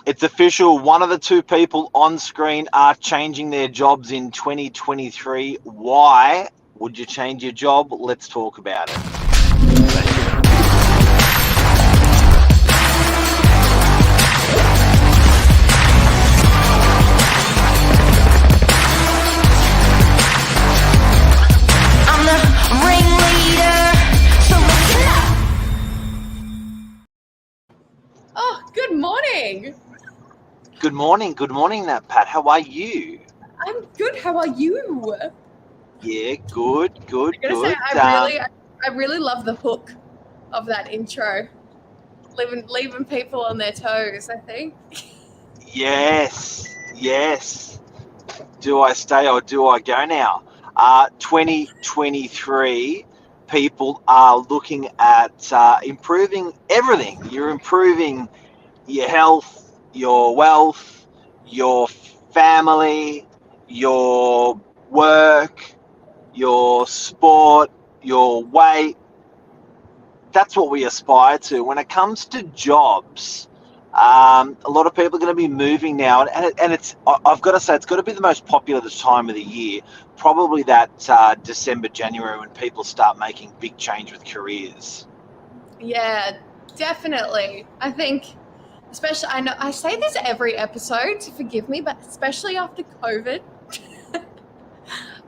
It's official. One of the two people on screen are changing their jobs in 2023. Why would you change your job? Let's talk about it. I'm the ringleader, so listen up. Oh, good morning. Good morning, Nat Pat. How are you? I'm good. How are you? Yeah, good. I'm gonna say I really love the hook of that intro, leaving people on their toes. I think. Yes. Do I stay or do I go now? 2023, people are looking at improving everything. You're improving your health, your wealth, your family, your work, your sport, your weight. That's what we aspire to. When it comes to jobs, a lot of people are going to be moving now, and I've got to say, it's got to be the most popular time of the year, probably that December, January, when people start making big change with careers. Yeah, definitely. I think, especially, I know I say this every episode, so forgive me, but especially after COVID,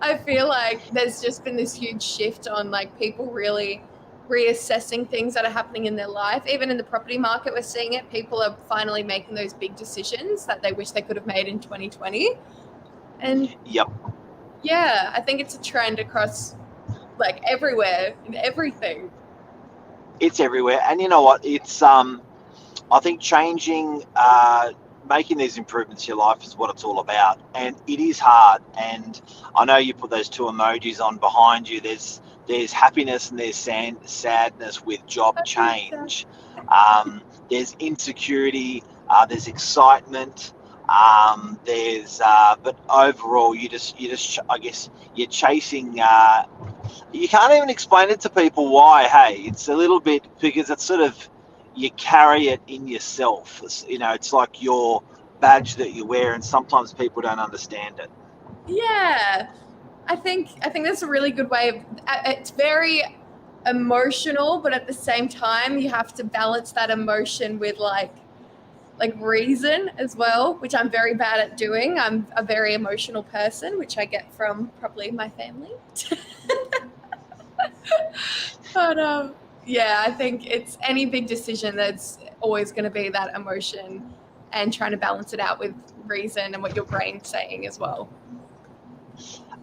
I feel like there's just been this huge shift on like people really reassessing things that are happening in their life. Even in the property market, we're seeing it. People are finally making those big decisions that they wish they could have made in 2020. And Yep. yeah, I think it's a trend across like everywhere in everything. It's everywhere, and you know what? It's I think changing, making ththese improvements to your life is what it's all about, and it is hard. And I know you put those two emojis on behind you. There's happiness and there's sadness with job change. There's insecurity. There's excitement. But overall, you just I guess you're chasing. You can't even explain it to people why. Hey, it's a little bit because it's sort of you carry it in yourself. It's like your badge that you wear, and sometimes people don't understand it. Yeah, I think that's a really good way of. It's very emotional, but at the same time, you have to balance that emotion with like reason as well, which I'm very bad at doing. I'm a very emotional person, which I get from probably my family. But yeah, I think it's any big decision that's always going to be that emotion and trying to balance it out with reason and what your brain's saying as well.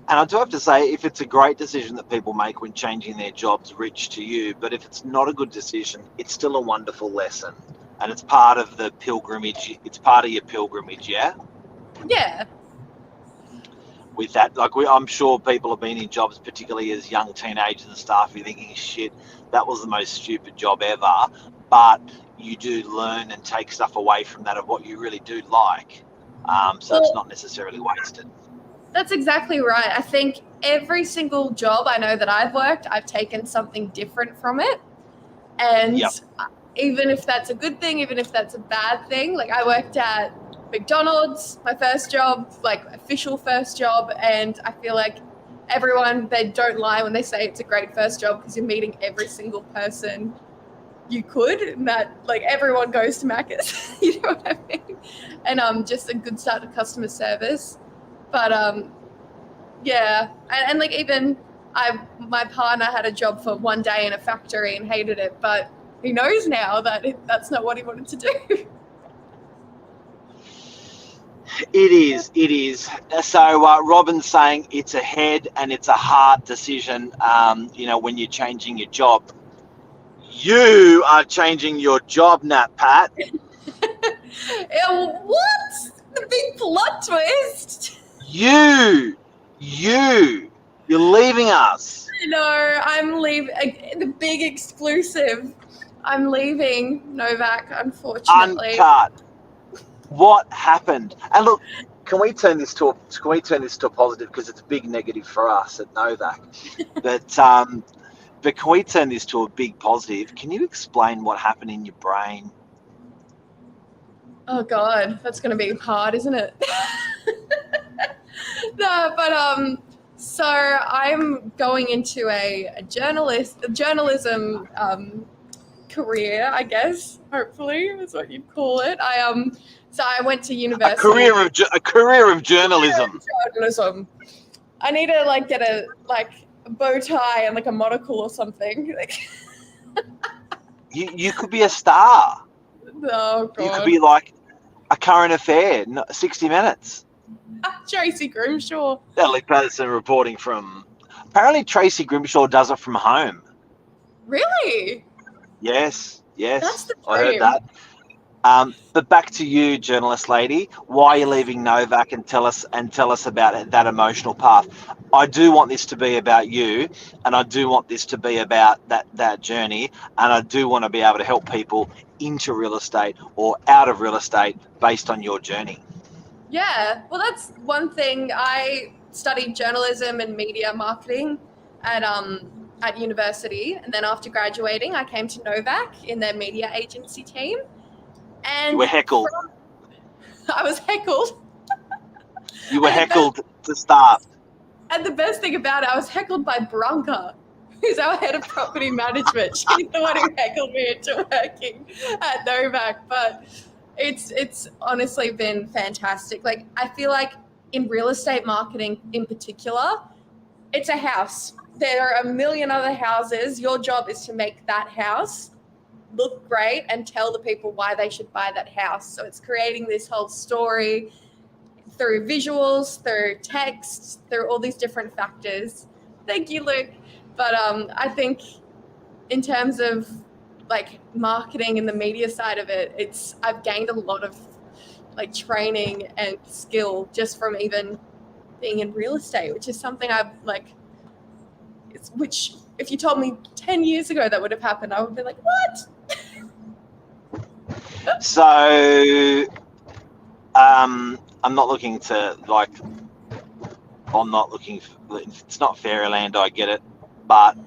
And I do have to say, if it's a great decision that people make when changing their jobs, rich to you. But if it's not a good decision, it's still a wonderful lesson. And it's part of the pilgrimage. It's part of your pilgrimage, yeah? Yeah. With that, I'm sure people have been in jobs, particularly as young teenagers and stuff, you're thinking, shit, that was the most stupid job ever. But you do learn and take stuff away from that of what you really do like. So it's not necessarily wasted. That's exactly right. I think every single job I know that I've worked, I've taken something different from it. And Yep. even if that's a good thing, even if that's a bad thing, like I worked at McDonald's, my first job, like official first job. And I feel like everyone, they don't lie when they say it's a great first job because you're meeting every single person you could, and that like everyone goes to Macca's, you know what I mean? And just a good start to customer service. But yeah, and like even my partner had a job for one day in a factory and hated it, but he knows now that that's not what he wanted to do. It is. So Robin's saying it's a head and it's a heart decision. When you're changing your job, you are changing your job, Nat Pat. What? The big plot twist. You're leaving us. No, I'm leaving. The big exclusive. I'm leaving Novak, unfortunately. Uncut. What happened? And look, can we turn this to a positive, because it's a big negative for us at Novak. But can we turn this to a big positive? Can you explain what happened in your brain? Oh God, that's going to be hard, isn't it? No, but so I'm going into a journalism career, I guess. Hopefully, is what you'd call it. So I went to university. A career of journalism. Journalism. I need to like get a bow tie and like a monocle or something. You could be a star. Oh God. You could be like a current affair, 60 Minutes. Tracy Grimshaw. Natalie Patterson reporting from. Apparently, Tracy Grimshaw does it from home. Really? Yes, That's the I heard dream. that. But back to you, journalist lady. Why are you leaving Novak, and tell us about that emotional path? I do want this to be about you, and I do want this to be about that journey, and I do want to be able to help people into real estate or out of real estate based on your journey. Yeah, well, that's one thing. I studied journalism and media marketing at university, and then after graduating, I came to Novak in their media agency team. And You were heckled. I was heckled. You were heckled to start. And the best thing about it, I was heckled by Bronca, who's our head of property management. She's the one who heckled me into working at Novak. But it's honestly been fantastic. Like, I feel like in real estate marketing in particular, it's a house. There are a million other houses. Your job is to make that house look great and tell the people why they should buy that house. So it's creating this whole story through visuals, through text, through all these different factors. Thank you, Luke. But I think in terms of like marketing and the media side of it, I've gained a lot of like training and skill just from even being in real estate, which is something which if you told me 10 years ago that would have happened, I would be like, what? So, I'm not looking to it's not fairyland, I get it, but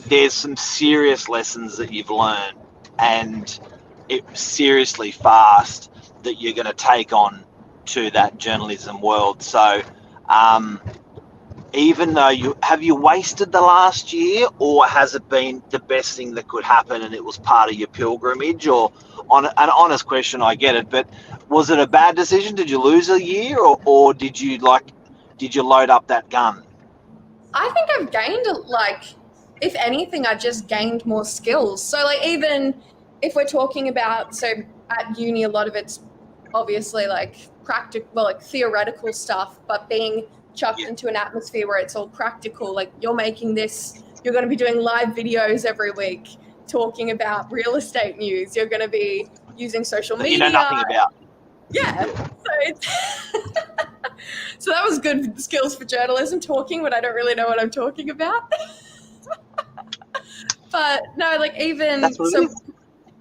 there's some serious lessons that you've learned, and it's seriously fast that you're going to take on to that journalism world. So, even though have you wasted the last year, or has it been the best thing that could happen and it was part of your pilgrimage? Or on an honest question, I get it, but was it a bad decision? Did you lose a year, or did you load up that gun? I think I've gained if anything, I've just gained more skills. So like, even if we're talking about, so at uni, a lot of it's obviously like practical, like theoretical stuff, but being chucked into an atmosphere where it's all practical. Like, you're making this, you're going to be doing live videos every week talking about real estate news. You're going to be using social media. You know nothing about. Yeah. So it's so that was good skills for journalism, talking when I don't really know what I'm talking about. But no, like, even so,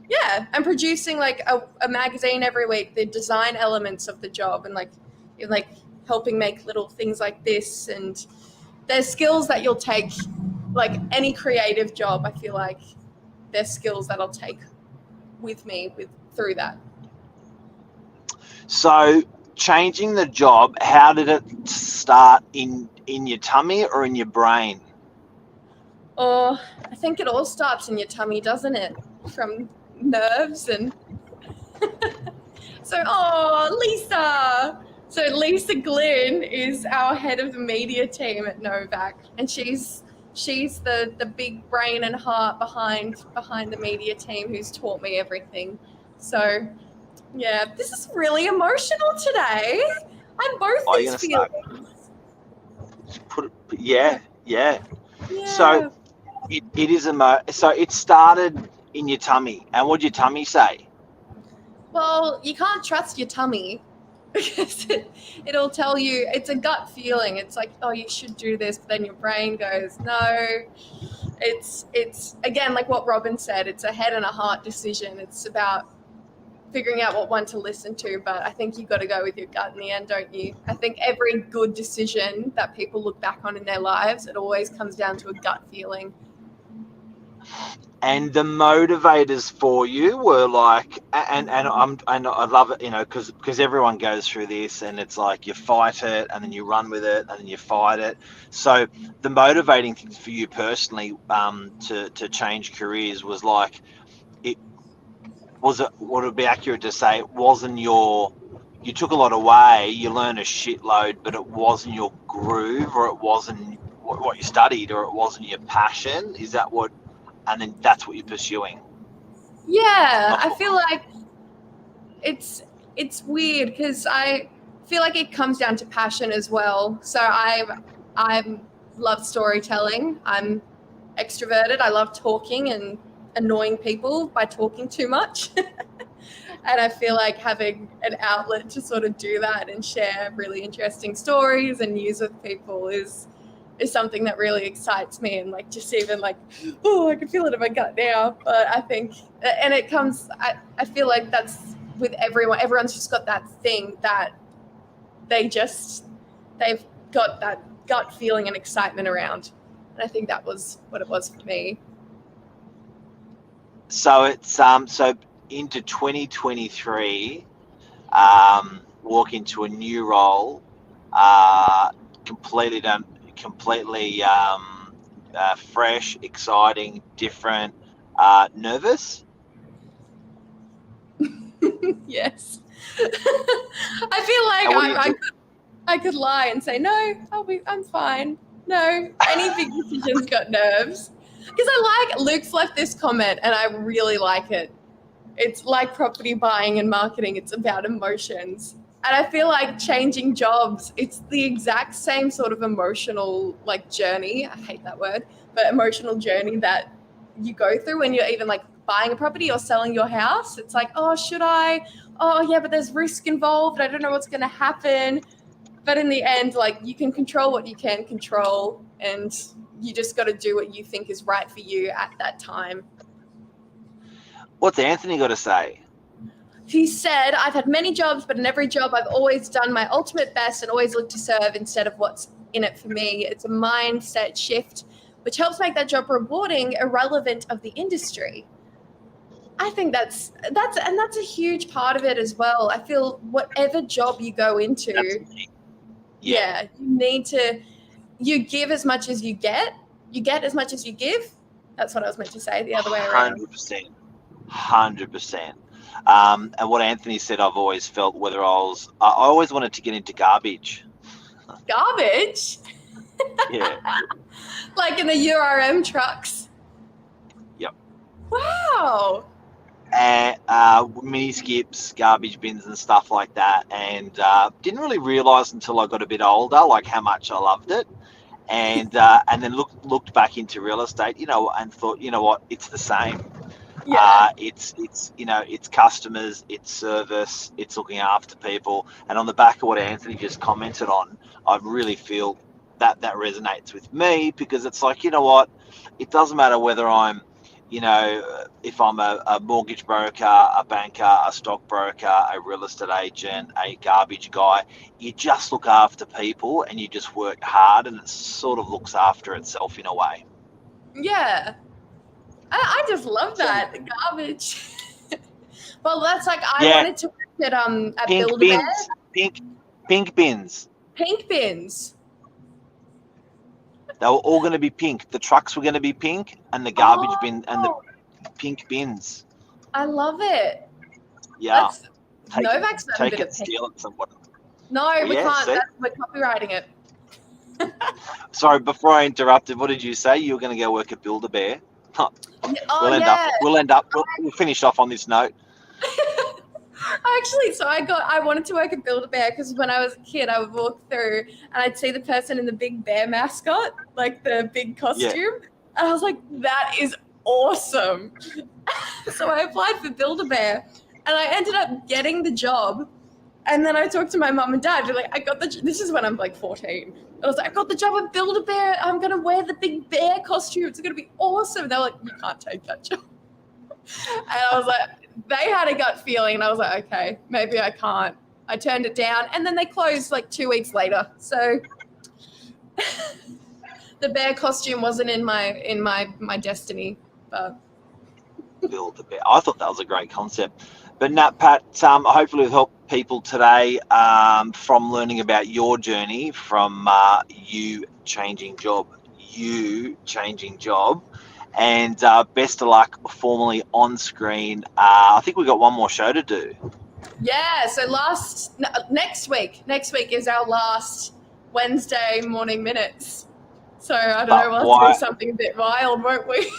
yeah, I'm producing like a magazine every week, the design elements of the job, and like helping make little things like this. And there's skills that you'll take, like any creative job, I feel like there's skills that I'll take with me through that. So, changing the job, how did it start, in your tummy or in your brain? Oh, I think it all starts in your tummy, doesn't it? From nerves and so, Lisa. So Lisa Glynn is our head of the media team at Novak, and she's the big brain and heart behind the media team, who's taught me everything. So yeah, this is really emotional today. I'm both these feelings. Yeah. So it is so it started in your tummy, and what'd your tummy say? Well, you can't trust your tummy, because it'll tell you, it's a gut feeling. It's like, oh, you should do this, but then your brain goes, no. It's again, like what Robin said, it's a head and a heart decision. It's about figuring out what one to listen to, but I think you've got to go with your gut in the end, don't you? I think every good decision that people look back on in their lives, it always comes down to a gut feeling. And the motivators for you were like, and I love it, because everyone goes through this, and it's like you fight it, and then you run with it, and then you fight it. So the motivating thing for you personally, to change careers was like, it was it would it be accurate to say it wasn't you took a lot away, you learned a shitload, but it wasn't your groove, or it wasn't what you studied, or it wasn't your passion. Is that what? And then that's what you're pursuing. Yeah, I feel like it's weird because I feel like it comes down to passion as well. So I love storytelling. I'm extroverted. I love talking and annoying people by talking too much. And I feel like having an outlet to sort of do that and share really interesting stories and news with people is something that really excites me, and like just even like, oh, I can feel it in my gut now. But I think, and it comes, I feel like that's with everyone. Everyone's just got that thing that they've got that gut feeling and excitement around. And I think that was what it was for me. So it's so into 2023, walk into a new role, completely fresh, exciting, different, nervous. Yes. I feel like I could lie and say, no, I'm fine. No, any big decisions got nerves. Because Luke's left this comment and I really like it. It's like property buying and marketing. It's about emotions. And I feel like changing jobs, it's the exact same sort of emotional like journey. I hate that word, but emotional journey that you go through when you're even like buying a property or selling your house. It's like, oh, should I? Oh, yeah, but there's risk involved. I don't know what's going to happen. But in the end, like you can control what you can control, and you just got to do what you think is right for you at that time. What's Anthony got to say? He said, I've had many jobs, but in every job I've always done my ultimate best and always looked to serve instead of what's in it for me. It's a mindset shift, which helps make that job rewarding, irrelevant of the industry. I think that's a huge part of it as well. I feel whatever job you go into, you need to, you give as much as you get as much as you give. That's what I was meant to say, the other way around. 100%. And what Anthony said, I've always felt I always wanted to get into garbage. Garbage? Yeah. Like in the URM trucks? Yep. Wow. And mini skips, garbage bins and stuff like that. And didn't really realise until I got a bit older, like how much I loved it. And then looked back into real estate, and thought, you know what, it's the same. Yeah. It's it's customers, it's service, it's looking after people. And on the back of what Anthony just commented on, I really feel that resonates with me, because it's like, you know what, it doesn't matter whether I'm, if I'm a mortgage broker, a banker, a stockbroker, a real estate agent, a garbage guy. You just look after people and you just work hard, and it sort of looks after itself in a way. Yeah. I just love that. Garbage. Well, that's like I wanted to work at pink Build-A-Bear. bins. Pink bins. Pink bins. They were all going to be pink. The trucks were going to be pink, and the garbage bin and the pink bins. I love it. Yeah. Novak's done a bit of steal it somewhat. No, we can't. We're copywriting it. Sorry, before I interrupted, what did you say? You were going to go work at Build-A-Bear? We'll finish off on this note. Actually, so I wanted to work at Build-A-Bear because when I was a kid, I would walk through and I'd see the person in the big bear mascot, like the big costume. Yeah. And I was like, that is awesome. So I applied for Build-A-Bear and I ended up getting the job. And then I talked to my mum and dad. They're like, this is when I'm like 14. I was like, I got the job at Build-A-Bear. I'm going to wear the big bear costume. It's going to be awesome. They were like, you can't take that job. And I was like, they had a gut feeling. And I was like, okay, maybe I can't. I turned it down. And then they closed like 2 weeks later. So the bear costume wasn't in my destiny. But Build the bear. I thought that was a great concept. But Nat, Pat, hopefully we've helped people today from learning about your journey from you changing job, and best of luck formally on screen. I think we've got one more show to do. Yeah, so next week is our last Wednesday morning minutes. So I don't know, we'll have to do something a bit wild, won't we?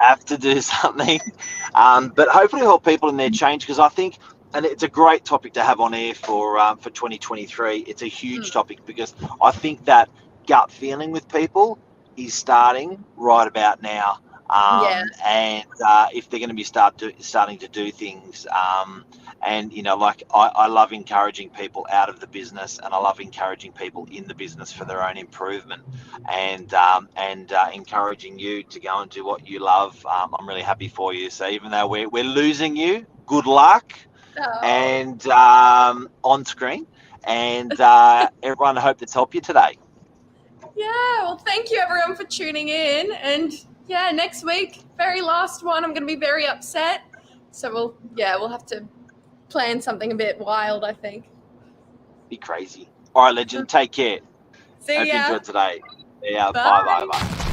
Have to do something, but hopefully help people in their change, because I think, and it's a great topic to have on air for 2023. It's a huge topic, because I think that gut feeling with people is starting right about now. And if they're going to be starting to do things, and like I love encouraging people out of the business, and I love encouraging people in the business for their own improvement, and encouraging you to go and do what you love. I'm really happy for you. So even though we're losing you, good luck, and on screen, and everyone, I hope that's helped you today. Yeah, well, thank you everyone for tuning in, and yeah, next week, very last one, I'm going to be very upset. So we'll have to plan something a bit wild, I think. Be crazy. All right, legend. Take care. See ya. Hope you enjoyed today. Yeah. Bye.